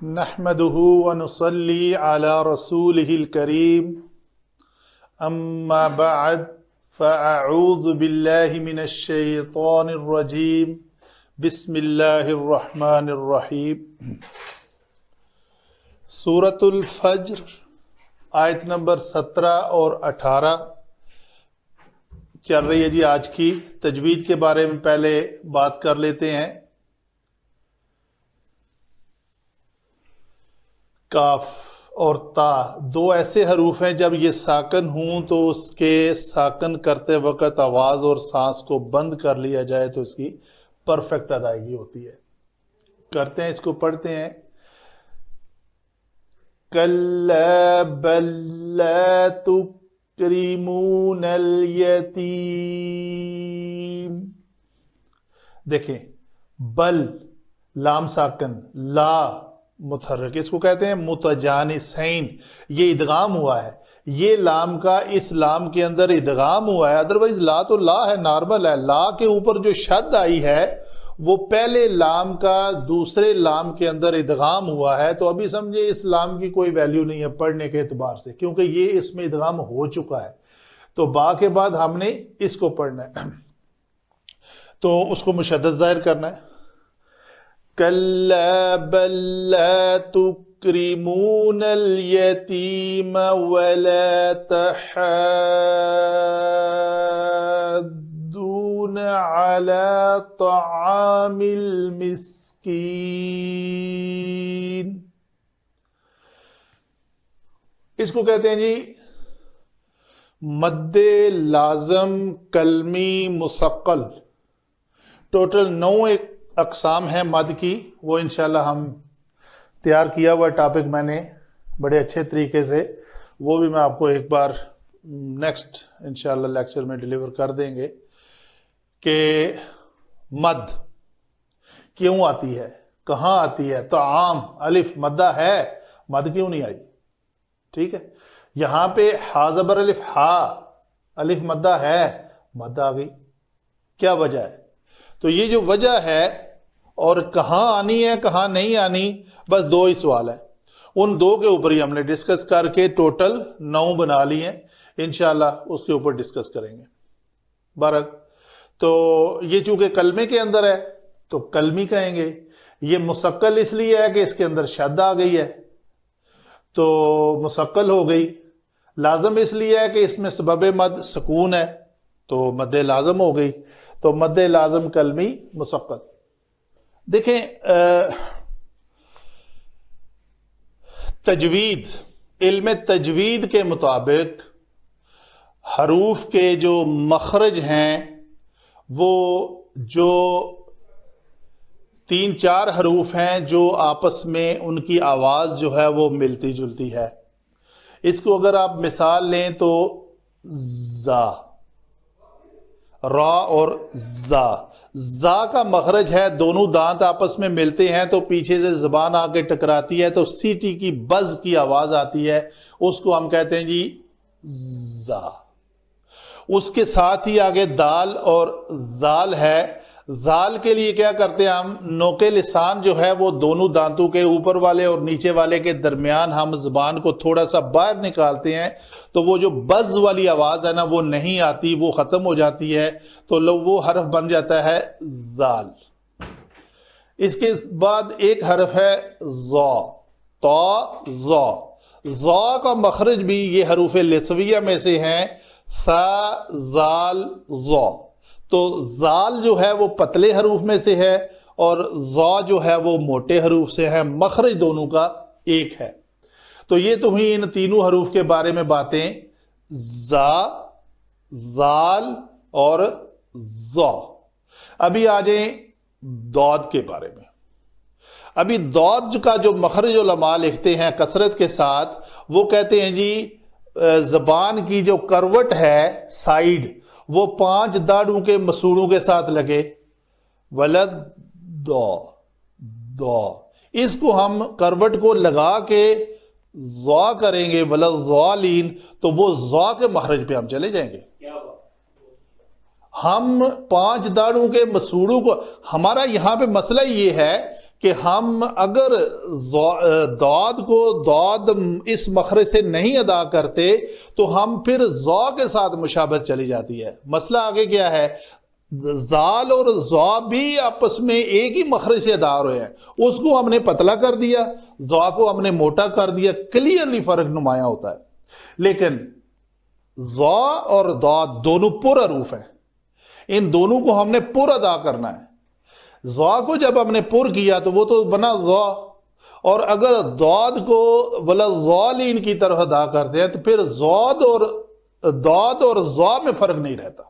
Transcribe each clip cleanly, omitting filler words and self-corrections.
نحمده ونصلي على رسوله الكريم أما بعد فأعوذ بالله من الشيطان الرجيم بسم الله الرحمن الرحيم سورة الفجر آیت نمبر 17 اور 18 چل رہی ہے جی. آج کی تجوید کے بارے میں پہلے بات کر لیتے ہیں. کاف اور تا دو ایسے حروف ہیں جب یہ ساکن ہوں تو اس کے ساکن کرتے وقت آواز اور سانس کو بند کر لیا جائے تو اس کی پرفیکٹ ادائیگی ہوتی ہے. کرتے ہیں، اس کو پڑھتے ہیں. کَلَّا بَل لَّا تُکْرِمُونَ الْیَتِیمَ. دیکھیں، بل لام ساکن، لا متحرک، اس کو کہتے ہیں متجانسین. یہ ادغام ہوا ہے، یہ لام کا اس لام کے اندر ادغام ہوا ہے. ادروائز لا تو لا ہے، نارمل ہے. لا کے اوپر جو شد آئی ہے وہ پہلے لام کا دوسرے لام کے اندر ادغام ہوا ہے. تو ابھی سمجھے اس لام کی کوئی ویلیو نہیں ہے پڑھنے کے اعتبار سے، کیونکہ یہ اس میں ادغام ہو چکا ہے. تو با کے بعد ہم نے اس کو پڑھنا ہے، تو اس کو مشدد ظاہر کرنا ہے. كَلَّا بَل لَّا تُكْرِمُونَ الْيَتِيمَ وَلَا تَحَاضُّونَ عَلَى طَعَامِ الْمِسْكِينِ. اس کو کہتے ہیں جی مد لازم کلمی مثقل. ٹوٹل 9 اقسام ہیں مد کی، وہ انشاءاللہ ہم تیار کیا ہوا ٹاپک میں نے بڑے اچھے طریقے سے، وہ بھی میں آپ کو ایک بار نیکسٹ انشاءاللہ لیکچر میں ڈیلیور کر دیں گے کہ مد کیوں آتی ہے، کہاں آتی ہے. تو عام الف مدہ ہے، مد کیوں نہیں آئی؟ ٹھیک ہے. یہاں پہ ہا زبر الف ہا، الف مدہ ہے، مد آ گئی. کیا وجہ ہے؟ تو یہ جو وجہ ہے اور کہاں آنی ہے کہاں نہیں آنی، بس 2 ہی سوال ہیں. ان 2 کے اوپر ہی ہم نے ڈسکس کر کے ٹوٹل 9 بنا لی ہیں. انشاءاللہ اس کے اوپر ڈسکس کریں گے. بہرحال تو یہ چونکہ کلمے کے اندر ہے تو کلمی کہیں گے. یہ مثقل اس لیے ہے کہ اس کے اندر شد آ گئی ہے تو مثقل ہو گئی. لازم اس لیے ہے کہ اس میں سبب مد سکون ہے تو مد لازم ہو گئی. تو مد لازم کلمی مثقل. دیکھیں تجوید، علم تجوید کے مطابق حروف کے جو مخرج ہیں وہ جو 3-4 حروف ہیں جو آپس میں ان کی آواز جو ہے وہ ملتی جلتی ہے. اس کو اگر آپ مثال لیں تو زا، را اور زا. زا کا مخرج ہے، دونوں دانت آپس میں ملتے ہیں تو پیچھے سے زبان آ کے ٹکراتی ہے تو سیٹی کی بز کی آواز آتی ہے، اس کو ہم کہتے ہیں جی زا. اس کے ساتھ ہی آگے دال اور ذال ہے. ذال کے لیے کیا کرتے ہیں ہم، نوکے لسان جو ہے وہ دونوں دانتوں کے اوپر والے اور نیچے والے کے درمیان ہم زبان کو تھوڑا سا باہر نکالتے ہیں تو وہ جو بز والی آواز ہے نا وہ نہیں آتی، وہ ختم ہو جاتی ہے تو وہ حرف بن جاتا ہے ذال. اس کے بعد ایک حرف ہے ظا، تا ظا. ظا کا مخرج بھی یہ حروف لثویہ میں سے ہیں، ثا ذال ظا. تو ذال جو ہے وہ پتلے حروف میں سے ہے اور ظا جو ہے وہ موٹے حروف سے ہے. مخرج دونوں کا ایک ہے. تو یہ تو ہوئی ان تینوں حروف کے بارے میں باتیں، زا، ذال اور ظا. ابھی آ جائیں داد کے بارے میں. ابھی داد کا جو مخرج علماء لکھتے ہیں کثرت کے ساتھ وہ کہتے ہیں جی زبان کی جو کروٹ ہے سائیڈ وہ 5 داڑوں کے مسوڑوں کے ساتھ لگے. ولد دا دا، اس کو ہم کروٹ کو لگا کے ضا کریں گے ولد ضالین تو وہ ضا کے مخرج پہ ہم چلے جائیں گے. ہم 5 داڑوں کے مسوڑوں کو، ہمارا یہاں پہ مسئلہ یہ ہے کہ ہم اگر داد کو داد اس مخرج سے نہیں ادا کرتے تو ہم پھر ضا کے ساتھ مشابہت چلی جاتی ہے. مسئلہ آگے کیا ہے؟ ذال اور ضا بھی آپس میں ایک ہی مخرج سے ادا ہوئے ہیں. اس کو ہم نے پتلا کر دیا, ضا کو ہم نے موٹا کر دیا, کلیئرلی فرق نمایاں ہوتا ہے. لیکن ضا اور داد دونوں پر حروف ہیں, ان دونوں کو ہم نے پر ادا کرنا ہے. ضا کو جب ہم نے پر کیا تو وہ تو بنا ضا, اور اگر داد کو ولضالین کی طرف ادا کرتے ہیں تو پھر داد اور ضا میں فرق نہیں رہتا.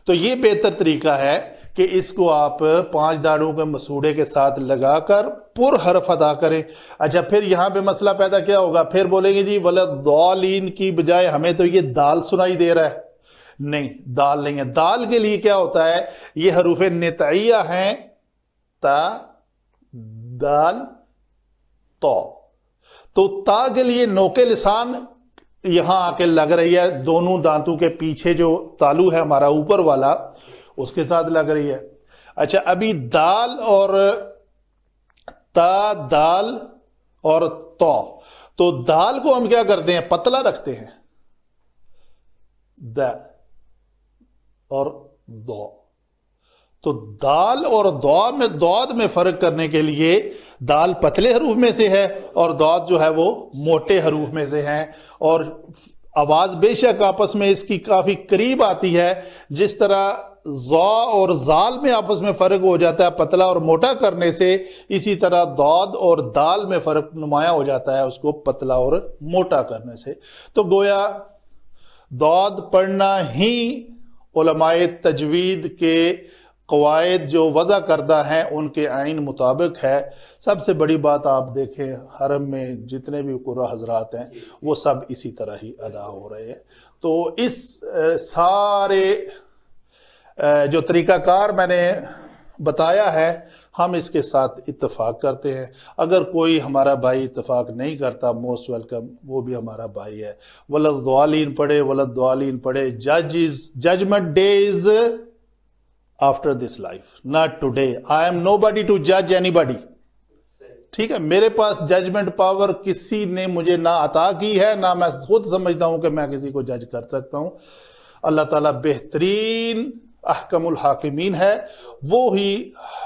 تو یہ بہتر طریقہ ہے کہ اس کو آپ 5 داڑوں کے مسوڑے کے ساتھ لگا کر پر حرف ادا کریں. اچھا, پھر یہاں پہ مسئلہ پیدا کیا ہوگا؟ پھر بولیں گے جی ولضالین کی بجائے ہمیں تو یہ دال سنائی دے رہا ہے. نہیں, دال نہیں ہے. دال کے لیے کیا ہوتا ہے؟ یہ حروف نطعیہ ہیں, تا, دال, تو. تو تا کے لیے نوک لسان یہاں آ کے لگ رہی ہے, دونوں دانتوں کے پیچھے جو تالو ہے ہمارا اوپر والا, اس کے ساتھ لگ رہی ہے. اچھا, ابھی دال اور تا, دال اور تو دال کو ہم کیا کرتے ہیں؟ پتلا رکھتے ہیں, د اور دو. تو دال اور داد میں فرق کرنے کے لیے دال پتلے حروف میں سے ہے اور داد جو ہے وہ موٹے حروف میں سے ہیں, اور آواز بے شک آپس میں اس کی کافی قریب آتی ہے. جس طرح ضا اور زال میں آپس میں فرق ہو جاتا ہے پتلا اور موٹا کرنے سے, اسی طرح داد اور دال میں فرق نمایاں ہو جاتا ہے اس کو پتلا اور موٹا کرنے سے. تو گویا داد پڑھنا ہی علماء تجوید کے قواعد جو وضع کردہ ہیں ان کے عین مطابق ہے. سب سے بڑی بات آپ دیکھیں, حرم میں جتنے بھی قرآ حضرات ہیں وہ سب اسی طرح ہی ادا ہو رہے ہیں. تو اس سارے جو طریقہ کار میں نے بتایا ہے, ہم اس کے ساتھ اتفاق کرتے ہیں. اگر کوئی ہمارا بھائی اتفاق نہیں کرتا, موسٹ ویلکم, وہ بھی ہمارا بھائی ہے. ولضالین پڑھے, ولضالین پڑھے. Judgement day is after this life, not today. I am nobody to judge anybody. ٹھیک ہے, میرے پاس ججمنٹ پاور کسی نے مجھے نہ عطا کی ہے, نہ میں خود سمجھتا ہوں کہ میں کسی کو جج کر سکتا ہوں. اللہ تعالیٰ بہترین احکم الحاکمین ہے, وہ ہی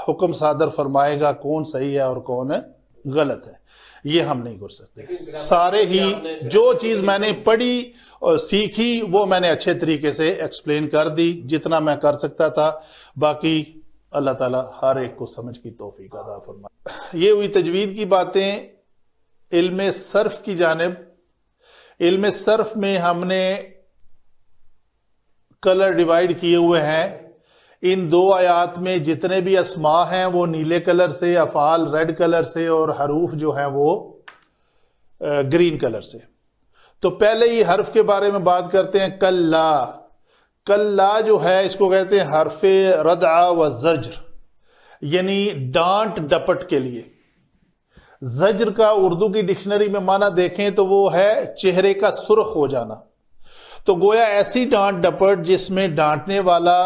حکم صادر فرمائے گا کون صحیح ہے اور کون غلط ہے. یہ ہم نہیں کر سکتے. سارے ہی جو چیز میں نے پڑھی اور سیکھی وہ میں نے اچھے طریقے سے ایکسپلین کر دی جتنا میں کر سکتا تھا. باقی اللہ تعالیٰ ہر ایک کو سمجھ کی توفیق عطا فرمائے. یہ ہوئی تجوید کی باتیں. علم صرف کی جانب, علم صرف میں ہم نے کلر ڈیوائیڈ کیے ہوئے ہیں. ان 2 آیات میں جتنے بھی اسماء ہیں وہ نیلے کلر سے, افعال ریڈ کلر سے, اور حروف جو ہیں وہ گرین کلر سے. تو پہلے ہی حرف کے بارے میں بات کرتے ہیں. کلا, کلا جو ہے اس کو کہتے ہیں حرف ردع و زجر, یعنی ڈانٹ ڈپٹ کے لیے. زجر کا اردو کی ڈکشنری میں معنی دیکھیں تو وہ ہے چہرے کا سرخ ہو جانا. تو گویا ایسی ڈانٹ ڈپٹ جس میں ڈانٹنے والا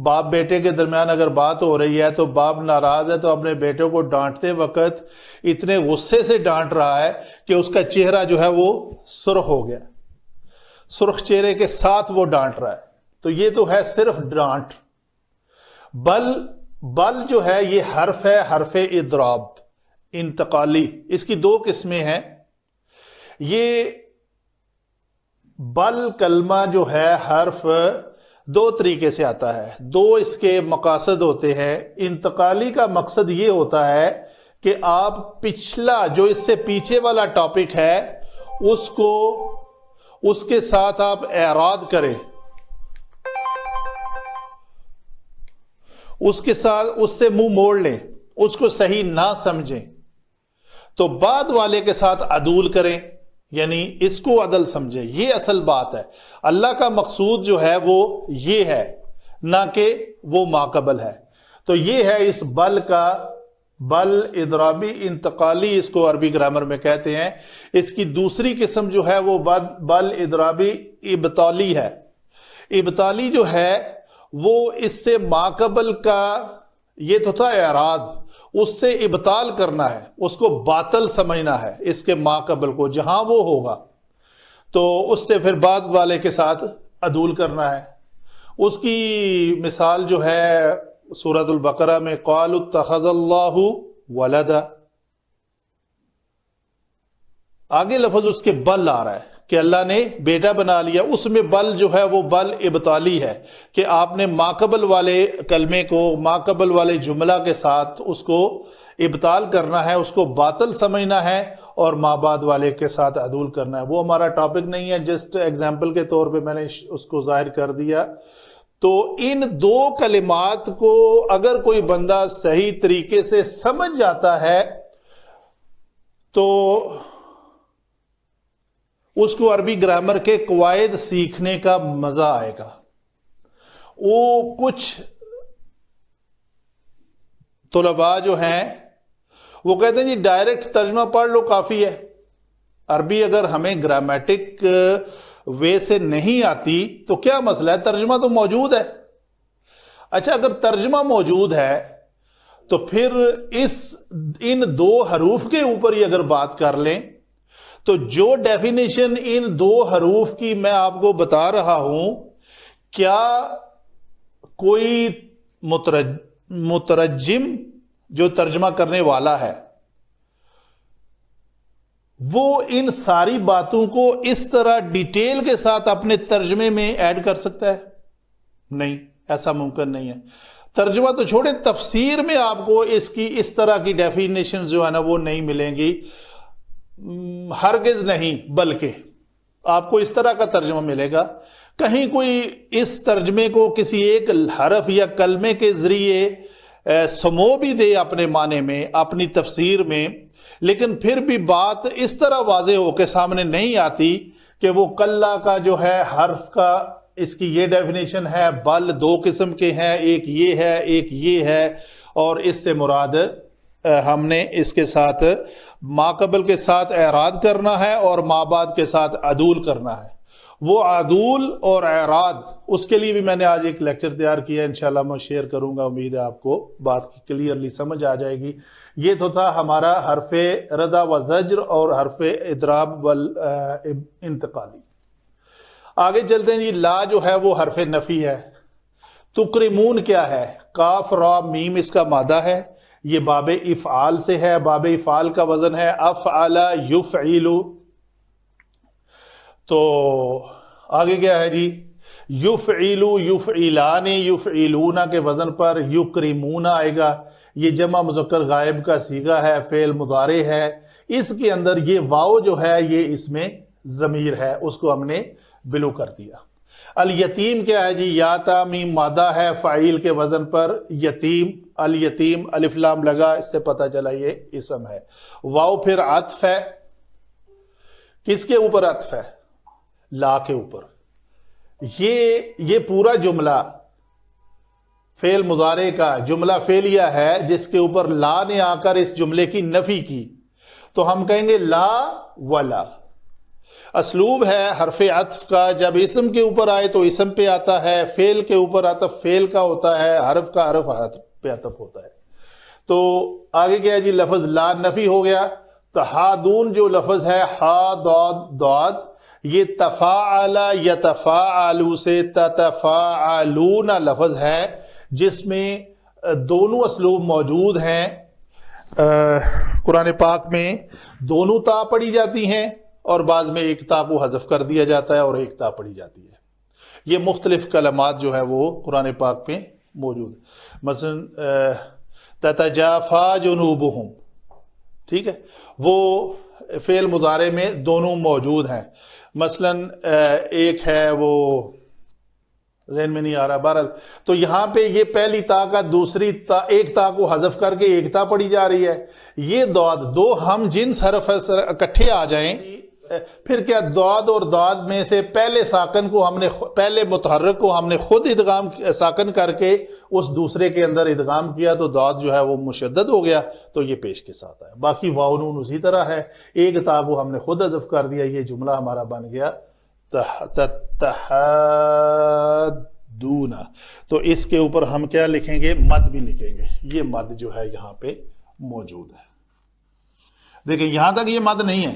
باپ بیٹے کے درمیان اگر بات ہو رہی ہے تو باپ ناراض ہے تو اپنے بیٹے کو ڈانٹتے وقت اتنے غصے سے ڈانٹ رہا ہے کہ اس کا چہرہ جو ہے وہ سرخ ہو گیا, سرخ چہرے کے ساتھ وہ ڈانٹ رہا ہے. تو یہ تو ہے صرف ڈانٹ. بل جو ہے یہ حرف ہے, حرف اضراب انتقالی. اس کی 2 قسمیں ہیں. یہ بل کلمہ جو ہے حرف 2 طریقے سے آتا ہے, 2 اس کے مقاصد ہوتے ہیں. انتقالی کا مقصد یہ ہوتا ہے کہ آپ پچھلا جو اس سے پیچھے والا ٹاپک ہے اس کے ساتھ آپ اعراض کریں, اس کے ساتھ اس سے منہ موڑ لیں, اس کو صحیح نہ سمجھیں تو بعد والے کے ساتھ عدول کریں, یعنی اس کو عدل سمجھیں. یہ اصل بات ہے. اللہ کا مقصود جو ہے وہ یہ ہے, نہ کہ وہ ماقبل ہے. تو یہ ہے اس بل کا, بل اضرابی انتقالی اس کو عربی گرامر میں کہتے ہیں. اس کی دوسری قسم جو ہے وہ بل اضرابی ابطالی ہے. ابطالی جو ہے وہ اس سے ماقبل کا یہ تو تھا اعراض، اس سے ابطال کرنا ہے، اس کو باطل سمجھنا ہے، اس کے ما قبل کو جہاں وہ ہوگا تو اس سے پھر بعد والے کے ساتھ عدول کرنا ہے۔ اس کی مثال جو ہے سورۃ البقرہ میں قالوا اتخذ اللہ ولدا، آگے لفظ اس کے بل آ رہا ہے کہ اللہ نے بیٹا بنا لیا، اس میں بل جو ہے وہ بل ابطالی ہے کہ آپ نے ماقبل والے کلمے کو، ماقبل والے جملہ کے ساتھ اس کو ابطال کرنا ہے، اس کو باطل سمجھنا ہے اور ما بعد والے کے ساتھ عدول کرنا ہے۔ وہ ہمارا ٹاپک نہیں ہے، جسٹ ایگزامپل کے طور پہ میں نے اس کو ظاہر کر دیا۔ تو ان دو کلمات کو اگر کوئی بندہ صحیح طریقے سے سمجھ جاتا ہے تو اس کو عربی گرامر کے قواعد سیکھنے کا مزہ آئے گا۔ وہ کچھ طلباء جو ہیں وہ کہتے ہیں جی ڈائریکٹ ترجمہ پڑھ لو کافی ہے، عربی اگر ہمیں گرامیٹک وے سے نہیں آتی تو کیا مسئلہ ہے، ترجمہ تو موجود ہے۔ اچھا اگر ترجمہ موجود ہے تو پھر ان دو حروف کے اوپر ہی اگر بات کر لیں تو جو ڈیفینیشن ان دو حروف کی میں آپ کو بتا رہا ہوں، کیا کوئی مترجم جو ترجمہ کرنے والا ہے وہ ان ساری باتوں کو اس طرح ڈیٹیل کے ساتھ اپنے ترجمے میں ایڈ کر سکتا ہے؟ نہیں، ایسا ممکن نہیں ہے۔ ترجمہ تو چھوڑیں، تفسیر میں آپ کو اس کی اس طرح کی ڈیفینیشن جو ہے نا وہ نہیں ملیں گی، ہرگز نہیں، بلکہ آپ کو اس طرح کا ترجمہ ملے گا۔ کہیں کوئی اس ترجمے کو کسی ایک حرف یا کلمے کے ذریعے سمو بھی دے اپنے معنی میں، اپنی تفسیر میں، لیکن پھر بھی بات اس طرح واضح ہو کے سامنے نہیں آتی کہ وہ کلا کا جو ہے حرف کا اس کی یہ ڈیفینیشن ہے، بل دو قسم کے ہیں، ایک یہ ہے ایک یہ ہے، اور اس سے مراد ہم نے اس کے ساتھ ما قبل کے ساتھ اعراض کرنا ہے اور ما بعد کے ساتھ عدول کرنا ہے۔ وہ عدول اور اعراض اس کے لیے بھی میں نے آج ایک لیکچر تیار کیا، انشاءاللہ میں شیئر کروں گا، امید ہے آپ کو بات کلیئرلی سمجھ آ جائے گی۔ یہ تو تھا ہمارا حرف ردا و زجر اور حرف اضراب والانتقالی۔ آگے چلتے ہیں جی، لا جو ہے وہ حرف نفی ہے۔ تکرمون کیا ہے؟ کاف را میم اس کا مادہ ہے، یہ باب افعال سے ہے، باب افعال کا وزن ہے افعل یفعل۔ تو آگے کیا ہے جی، یفعل یفعلان یفعلون کے وزن پر یکرمون آئے گا، یہ جمع مذکر غائب کا صیغہ ہے، فعل مضارع ہے، اس کے اندر یہ واو جو ہے یہ اس میں ضمیر ہے، اس کو ہم نے بلو کر دیا۔ الیتیم کیا ہے جی، یا تا میم مادہ ہے، فاعل کے وزن پر یتیم، الیتیم الف لام لگا، اس سے پتہ چلا یہ اسم ہے۔ واو پھر عطف ہے، کس کے اوپر عطف ہے؟ لا کے اوپر۔ یہ پورا جملہ فعل مضارع کا جملہ فعلیہ ہے جس کے اوپر لا نے آ کر اس جملے کی نفی کی، تو ہم کہیں گے لا ولا۔ اسلوب ہے حرف عطف کا، جب اسم کے اوپر آئے تو اسم پہ آتا ہے، فعل کے اوپر عطف فعل کا ہوتا ہے، حرف کا حرف پہ عطف ہوتا ہے۔ تو آگے کیا ہے جی، لفظ لا نفی ہو گیا۔ تحادون جو لفظ ہے ہا ضاد ضاد، یہ تفاعل یتفاعلو سے تتفاعلون لفظ ہے جس میں دونوں اسلوب موجود ہیں۔ قرآن پاک میں دونوں تا پڑھی جاتی ہیں اور بعض میں ایک تا کو حذف کر دیا جاتا ہے اور ایک تا پڑھی جاتی ہے۔ یہ مختلف کلمات جو ہے وہ قرآن پاک میں موجود ہے۔ مثلا تتجافا جنوبہم، ٹھیک ہے، وہ فعل مضارع میں دونوں موجود ہیں۔ مثلا ایک ہے وہ ذہن میں نہیں آ رہا، بہرحال تو یہاں پہ یہ پہلی تا کا دوسری تا، ایک تا کو حذف کر کے ایک تا پڑھی جا رہی ہے۔ یہ ضاد دو ہم جنس حرف اکٹھے آ جائیں، پھر کیا ضاد اور ضاد میں سے پہلے ساکن کو ہم نے، پہلے متحرک کو ہم نے خود ادغام ساکن کر کے اس دوسرے کے اندر ادغام کیا تو ضاد جو ہے وہ مشدد ہو گیا، تو یہ پیش کے ساتھ ہے۔ باقی واو نون اسی طرح ہے، ایک تا کو ہم نے خود حذف کر دیا، یہ جملہ ہمارا بن گیا یودونا، تو اس کے اوپر ہم کیا لکھیں گے؟ مد بھی لکھیں گے. یہ مد جو ہے یہاں پہ موجود ہے. دیکھیں یہاں تک یہ مد نہیں ہے.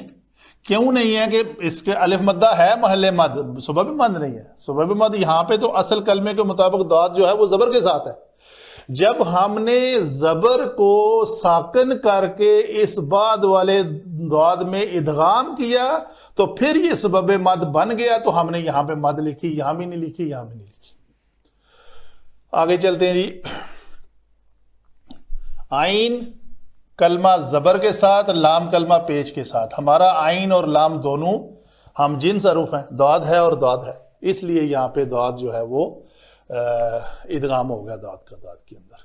کیوں نہیں ہے؟ کہ اس کے الف مدہ ہے محل مد، سبب مد نہیں ہے. سبب مد یہاں پہ تو اصل کلمے کے مطابق داد جو ہے وہ زبر کے ساتھ ہے. جب ہم نے زبر کو ساکن کر کے اس بعد والے داد میں ادغام کیا تو پھر یہ سبب مد بن گیا، تو ہم نے یہاں پہ مد لکھی، یہاں بھی نہیں لکھی، یہاں بھی نہیں لکھی. آگے چلتے ہیں جی. آئین کلمہ زبر کے ساتھ، لام کلمہ پیش کے ساتھ. ہمارا آئین اور لام دونوں ہم جنس حروف ہیں، داد ہے اور داد ہے، اس لیے یہاں پہ داد جو ہے وہ ادغام ہو گیا داد کا داد کے اندر.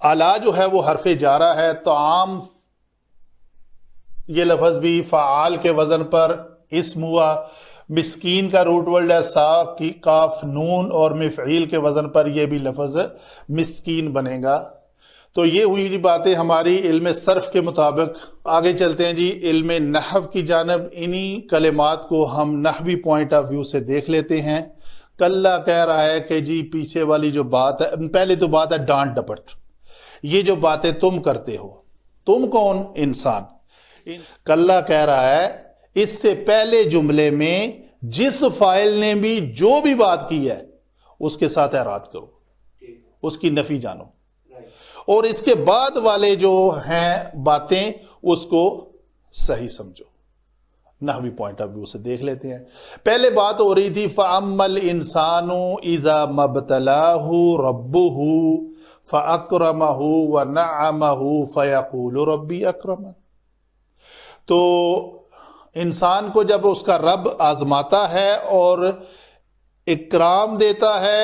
اعلیٰ جو ہے وہ حرف جارہ ہے. طعام یہ لفظ بھی فعال کے وزن پر اسم ہوا. مسکین کا روٹ ورڈ ہے سا کی کاف نون، اور مفعیل کے وزن پر یہ بھی لفظ مسکین بنے گا. تو یہ ہوئی جی باتیں ہماری علم صرف کے مطابق. آگے چلتے ہیں جی علم نحو کی جانب. انہی کلمات کو ہم نحوی پوائنٹ آف ویو سے دیکھ لیتے ہیں. کلّا کہہ رہا ہے کہ جی پیچھے والی جو بات ہے، پہلے تو بات ہے ڈانٹ ڈپٹ. یہ جو باتیں تم کرتے ہو، تم کون؟ انسان. کلّا کہہ رہا ہے اس سے پہلے جملے میں جس فاعل نے بھی جو بھی بات کی ہے اس کے ساتھ اعراض کرو، اس کی نفی جانو، اور اس کے بعد والے جو ہیں باتیں اس کو صحیح سمجھو. نحوی پوائنٹ آف ویو سے دیکھ لیتے ہیں. پہلے بات ہو رہی تھی فَأَمَّا الْإِنسَانُ إِذَا مَبْتَلَاهُ رَبُّهُ فَأَكْرَمَهُ وَنَعَّمَهُ فَيَقُولُ رَبِّي أَكْرَمَنِ. تو انسان کو جب اس کا رب آزماتا ہے اور اکرام دیتا ہے،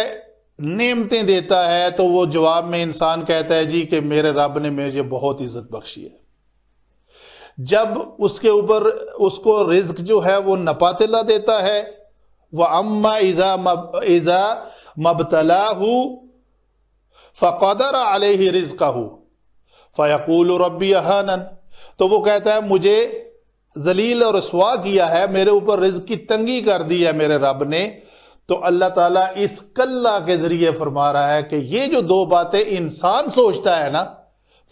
نعمتیں دیتا ہے، تو وہ جواب میں انسان کہتا ہے جی کہ میرے رب نے مجھے بہت عزت بخشی ہے. جب اس کے اوپر اس کو رزق جو ہے وہ نپاتلا دیتا ہے، وَأَمَّا إِذَا مَبْتَلَاهُ فَقَدَرَ عَلَيْهِ رِزْقَهُ فَيَقُولُ رَبِّي أَهَانَنِ. تو وہ کہتا ہے مجھے ذلیل اور رسوا کیا ہے، میرے اوپر رزق کی تنگی کر دی ہے میرے رب نے. تو اللہ تعالیٰ اس کلّا کے ذریعے فرما رہا ہے کہ یہ جو دو باتیں انسان سوچتا ہے نا،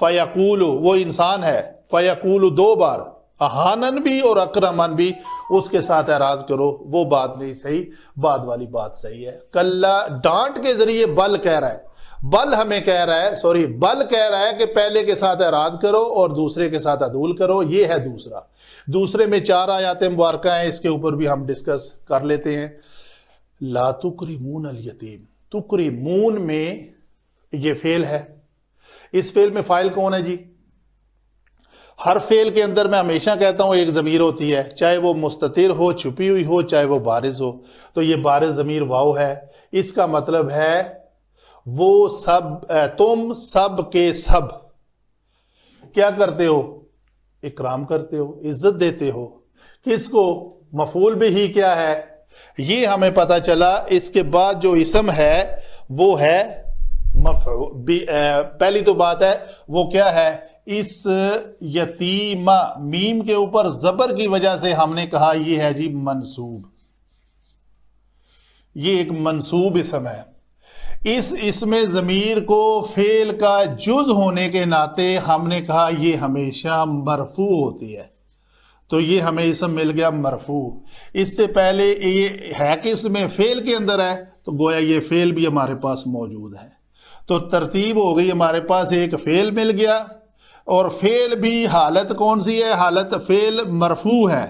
فَيَقُولُ وہ انسان ہے، فَيَقُولُ دو بار، احانن بھی اور اکرمن بھی، اس کے ساتھ اعراض کرو، وہ بات نہیں صحیح، بعد والی بات صحیح ہے. کلّا ڈانٹ کے ذریعے بل کہہ رہا ہے، بل ہمیں کہہ رہا ہے، بل کہہ رہا ہے کہ پہلے کے ساتھ اعراض کرو اور دوسرے کے ساتھ عدول کرو. یہ ہے دوسرا. دوسرے میں 4 آیات مبارکہ ہیں، اس کے اوپر بھی ہم ڈسکس کر لیتے ہیں. لا تکرمون الیتیم. تکرمون میں یہ فعل ہے. اس فعل میں فاعل کون ہے جی؟ ہر فعل کے اندر میں ہمیشہ کہتا ہوں ایک ضمیر ہوتی ہے، چاہے وہ مستتر ہو، چھپی ہوئی ہو، چاہے وہ بارز ہو. تو یہ بارز ضمیر واو ہے. اس کا مطلب ہے وہ سب، تم سب کے سب کیا کرتے ہو؟ اکرام کرتے ہو، عزت دیتے ہو. کس کو؟ مفعول بھی کیا ہے یہ ہمیں پتا چلا. اس کے بعد جو اسم ہے وہ ہے پہلی تو بات ہے وہ کیا ہے؟ اس یتیمہ، میم کے اوپر زبر کی وجہ سے ہم نے کہا یہ ہے جی منصوب. یہ ایک منصوب اسم ہے. اس اسم ضمیر کو فعل کا جز ہونے کے ناطے ہم نے کہا یہ ہمیشہ مرفوع ہوتی ہے. تو یہ ہمیں اسم مل گیا مرفوع. اس سے پہلے یہ ہے کہ اس میں فعل کے اندر ہے، تو گویا یہ فعل بھی ہمارے پاس موجود ہے. تو ترتیب ہو گئی، ہمارے پاس ایک فعل مل گیا، اور فعل بھی حالت کون سی ہے؟ حالت فعل مرفوع ہے.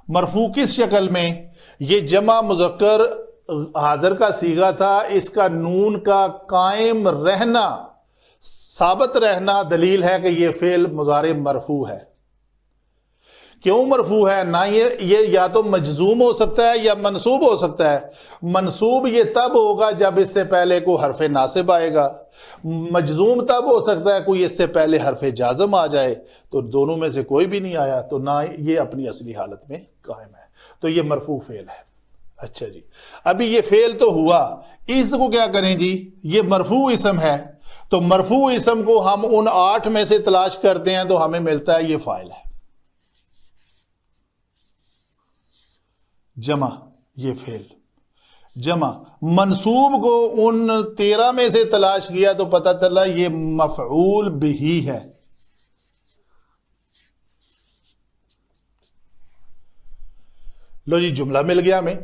مرفوع کس شکل میں؟ یہ جمع مذکر حاضر کا صیغہ تھا، اس کا نون کا قائم رہنا، ثابت رہنا دلیل ہے کہ یہ فعل مضارع مرفوع ہے. کیوں مرفوع ہے؟ نہ یہ یا تو مجزوم ہو سکتا ہے یا منصوب ہو سکتا ہے. منصوب یہ تب ہوگا جب اس سے پہلے کوئی حرف ناصب آئے گا. مجزوم تب ہو سکتا ہے کوئی اس سے پہلے حرف جازم آ جائے. تو دونوں میں سے کوئی بھی نہیں آیا تو نہ یہ اپنی اصلی حالت میں قائم ہے. تو یہ مرفوع فعل ہے. اچھا جی، ابھی یہ فعل تو ہوا، اس کو کیا کریں جی؟ یہ مرفوع اسم ہے. تو مرفوع اسم کو ہم ان 8 میں سے تلاش کرتے ہیں تو ہمیں ملتا ہے یہ فاعل ہے. جمع یہ فعل. جمع منصوب کو ان 13 میں سے تلاش کیا تو پتہ چلا یہ مفعول بہی ہے. لو جی جملہ مل گیا ہمیں،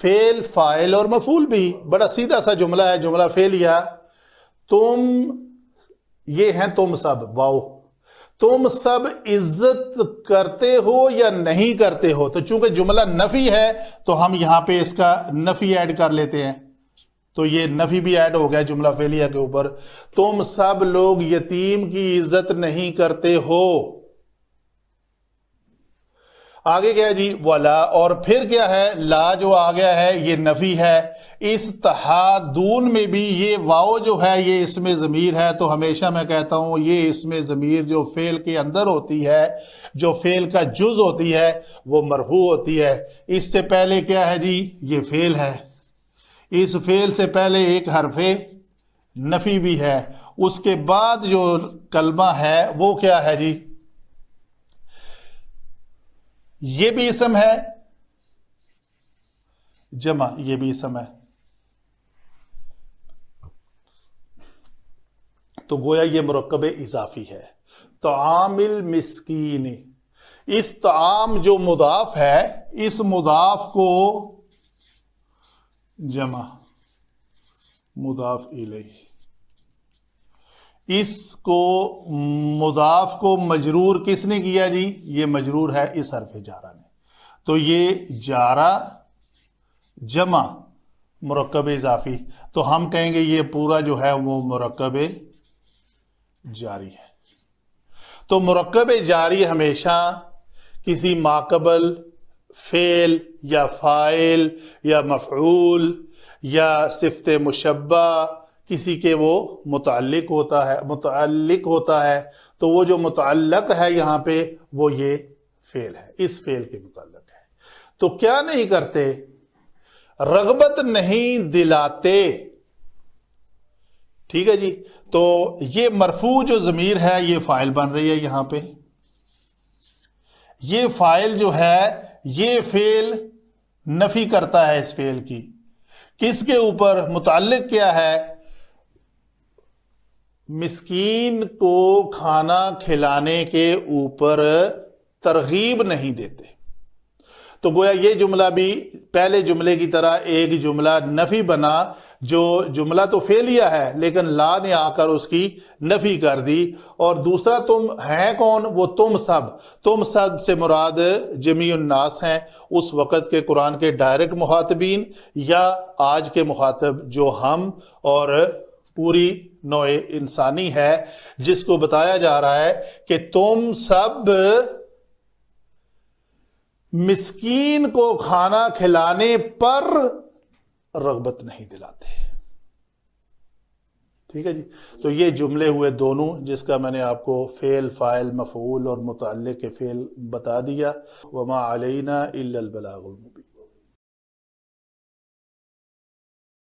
فعل، فاعل اور مفعول بھی. بڑا سیدھا سا جملہ ہے، جملہ فعلیہ. تم، یہ ہیں تم سب، واو. تم سب عزت کرتے ہو یا نہیں کرتے ہو؟ تو چونکہ جملہ نفی ہے تو ہم یہاں پہ اس کا نفی ایڈ کر لیتے ہیں، تو یہ نفی بھی ایڈ ہو گیا جملہ فعلیہ کے اوپر. تم سب لوگ یتیم کی عزت نہیں کرتے ہو. آگے کیا ہے جی؟ ولا. اور پھر کیا ہے؟ لا جو آ گیا ہے یہ نفی ہے. اس تحادون میں بھی یہ واو جو ہے یہ اسم ضمیر ہے. تو ہمیشہ میں کہتا ہوں یہ اسم ضمیر جو فعل کے اندر ہوتی ہے، جو فعل کا جز ہوتی ہے، وہ مرفوع ہوتی ہے. اس سے پہلے کیا ہے جی؟ یہ فعل ہے. اس فعل سے پہلے ایک حرف نفی بھی ہے. اس کے بعد جو کلمہ ہے وہ کیا ہے جی؟ یہ بھی اسم ہے جمع، یہ بھی اسم ہے. تو گویا یہ مرکب اضافی ہے. طعام المسکین. اس طعام جو مضاف ہے، اس مضاف کو جمع مضاف الیہ، اس کو مضاف کو مجرور کس نے کیا جی؟ یہ مجرور ہے اس حرف جارہ نے. تو یہ جارہ جمع مرکب اضافی. تو ہم کہیں گے یہ پورا جو ہے وہ مرکب جاری ہے. تو مرکب جاری ہمیشہ کسی ماقبل فعل یا فاعل یا مفعول یا صفت مشبہ کسی کے وہ متعلق ہوتا ہے. تو وہ جو متعلق ہے یہاں پہ وہ یہ فعل ہے، اس فعل کے متعلق ہے. تو کیا نہیں کرتے؟ رغبت نہیں دلاتے. ٹھیک ہے جی. تو یہ مرفوع جو ضمیر ہے یہ فاعل بن رہی ہے یہاں پہ. یہ فاعل جو ہے یہ فعل نفی کرتا ہے اس فعل کی. کس کے اوپر؟ متعلق کیا ہے؟ مسکین کو کھانا کھلانے کے اوپر ترغیب نہیں دیتے. تو گویا یہ جملہ بھی پہلے جملے کی طرح ایک جملہ نفی بنا، جو جملہ تو فعلیہ ہے لیکن لا نے آ کر اس کی نفی کر دی. اور دوسرا تم ہے کون؟ وہ تم سب. تم سب سے مراد جمیع الناس ہیں، اس وقت کے قرآن کے ڈائریکٹ مخاطبین یا آج کے مخاطب جو ہم اور پوری نوع انسانی ہے، جس کو بتایا جا رہا ہے کہ تم سب مسکین کو کھانا کھلانے پر رغبت نہیں دلاتے. ٹھیک ہے جی. تو یہ جملے ہوئے دونوں، جس کا میں نے آپ کو فعل، فاعل، مفعول اور متعلق کے فعل بتا دیا. وما علینا الا البلاغ المبین.